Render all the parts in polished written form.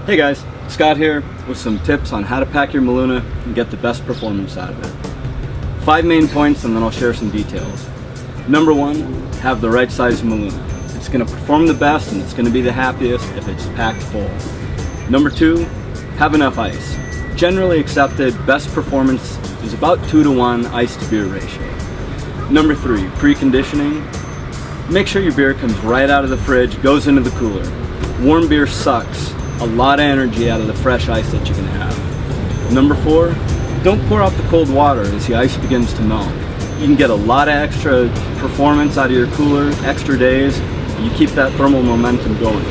Hey guys, Scott here with some tips on how to pack your Maluna and get the best performance out of it. 5 main points and then I'll share some details. Number 1, have the right size Maluna. It's going to perform the best and it's going to be the happiest if it's packed full. Number 2, have enough ice. Generally accepted, best performance is about 2-to-1 ice to beer ratio. Number 3, preconditioning. Make sure your beer comes right out of the fridge, goes into the cooler. Warm beer sucks a lot of energy out of the fresh ice that you're going to have. Number 4, don't pour out the cold water as the ice begins to melt. You can get a lot of extra performance out of your cooler, extra days. You keep that thermal momentum going.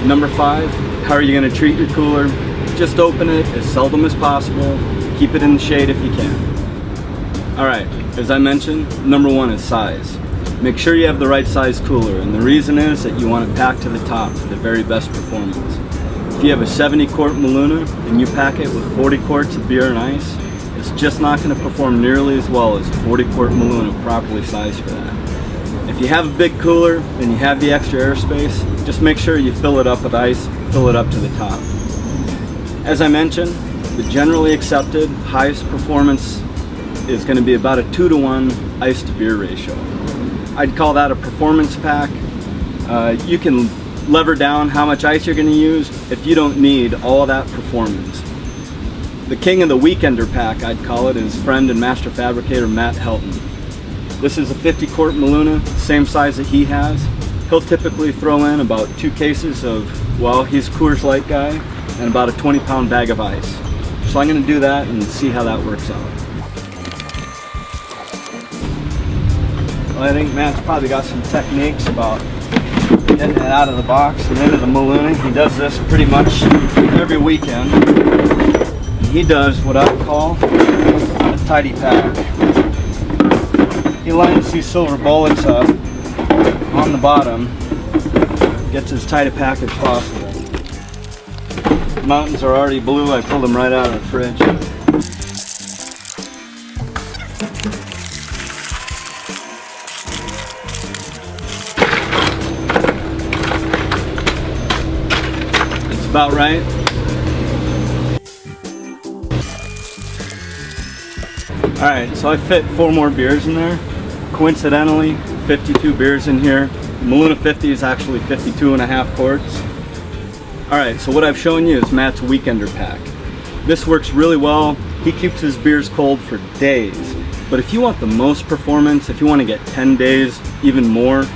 Number 5, how are you going to treat your cooler? Just open it as seldom as possible. Keep it in the shade if you can. Alright, as I mentioned, number 1 is size. Make sure you have the right size cooler, and the reason is that you want it packed to the top for the very best performance. If you have a 70-quart Maluna and you pack it with 40 quarts of beer and ice, it's just not going to perform nearly as well as a 40-quart Maluna properly sized for that. If you have a big cooler and you have the extra airspace, just make sure you fill it up with ice, fill it up to the top. As I mentioned, the generally accepted highest performance is going to be about a 2-to-1 ice to beer ratio. I'd call that a performance pack. You can lever down how much ice you're going to use if you don't need all of that performance. The king of the weekender pack, I'd call it, is friend and master fabricator Matt Helton. This is a 50-quart Maluna, same size that he has. He'll typically throw in about 2 cases of, well, he's a Coors Light guy, and about a 20-pound bag of ice. So I'm going to do that and see how that works out. Well, I think Matt's probably got some techniques about getting it out of the box and into the Maluna. He does this pretty much every weekend. He does what I call a tidy pack. He lines these silver bullets up on the bottom, gets as tight a pack as possible. The mountains are already blue. I pulled them right out of the fridge. About right. Alright, so I fit 4 more beers in there. Coincidentally, 52 beers in here. Maluna 50 is actually 52.5 quarts. Alright, so what I've shown you is Matt's weekender pack. This works really well. He keeps his beers cold for days. But if you want the most performance, if you want to get 10 days, even more,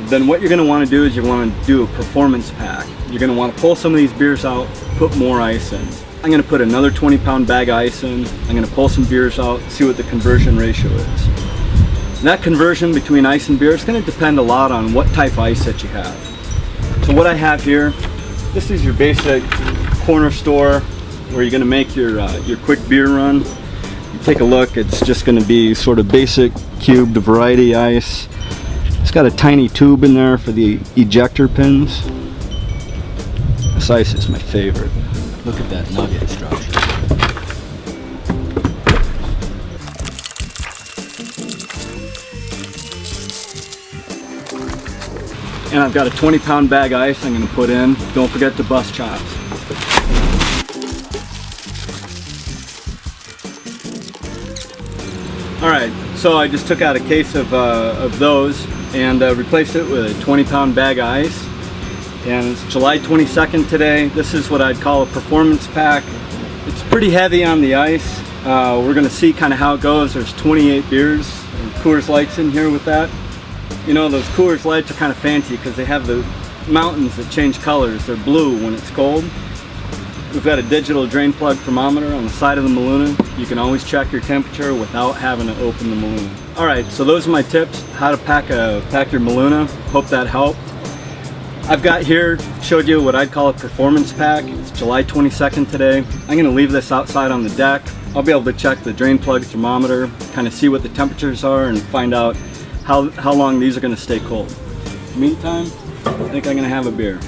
then what you're going to want to do is you want to do a performance pack. You're going to want to pull some of these beers out, put more ice in. I'm going to put another 20-pound bag of ice in. I'm going to pull some beers out, see what the conversion ratio is. And that conversion between ice and beer is going to depend a lot on what type of ice that you have. So what I have here, this is your basic corner store where you're going to make your quick beer run. You take a look, it's just going to be sort of basic cubed variety ice. It's got a tiny tube in there for the ejector pins. This ice is my favorite. Look at that nugget structure. And I've got a 20-pound bag of ice I'm going to put in. Don't forget to bust chops. Alright, so I just took out a case of those and replaced it with a 20-pound bag of ice. And it's July 22nd today. This is what I'd call a performance pack. It's pretty heavy on the ice. We're going to see kind of how it goes. There's 28 beers and Coors Lights in here with that. You know, those Coors Lights are kind of fancy because they have the mountains that change colors. They're blue when it's cold. We've got a digital drain plug thermometer on the side of the Maluna. You can always check your temperature without having to open the Maluna. Alright, so those are my tips how to pack your Maluna. Hope that helped. I've got here, showed you what I'd call a performance pack. It's July 22nd today. I'm going to leave this outside on the deck. I'll be able to check the drain plug thermometer, kind of see what the temperatures are and find out how long these are going to stay cold. Meantime, I think I'm going to have a beer.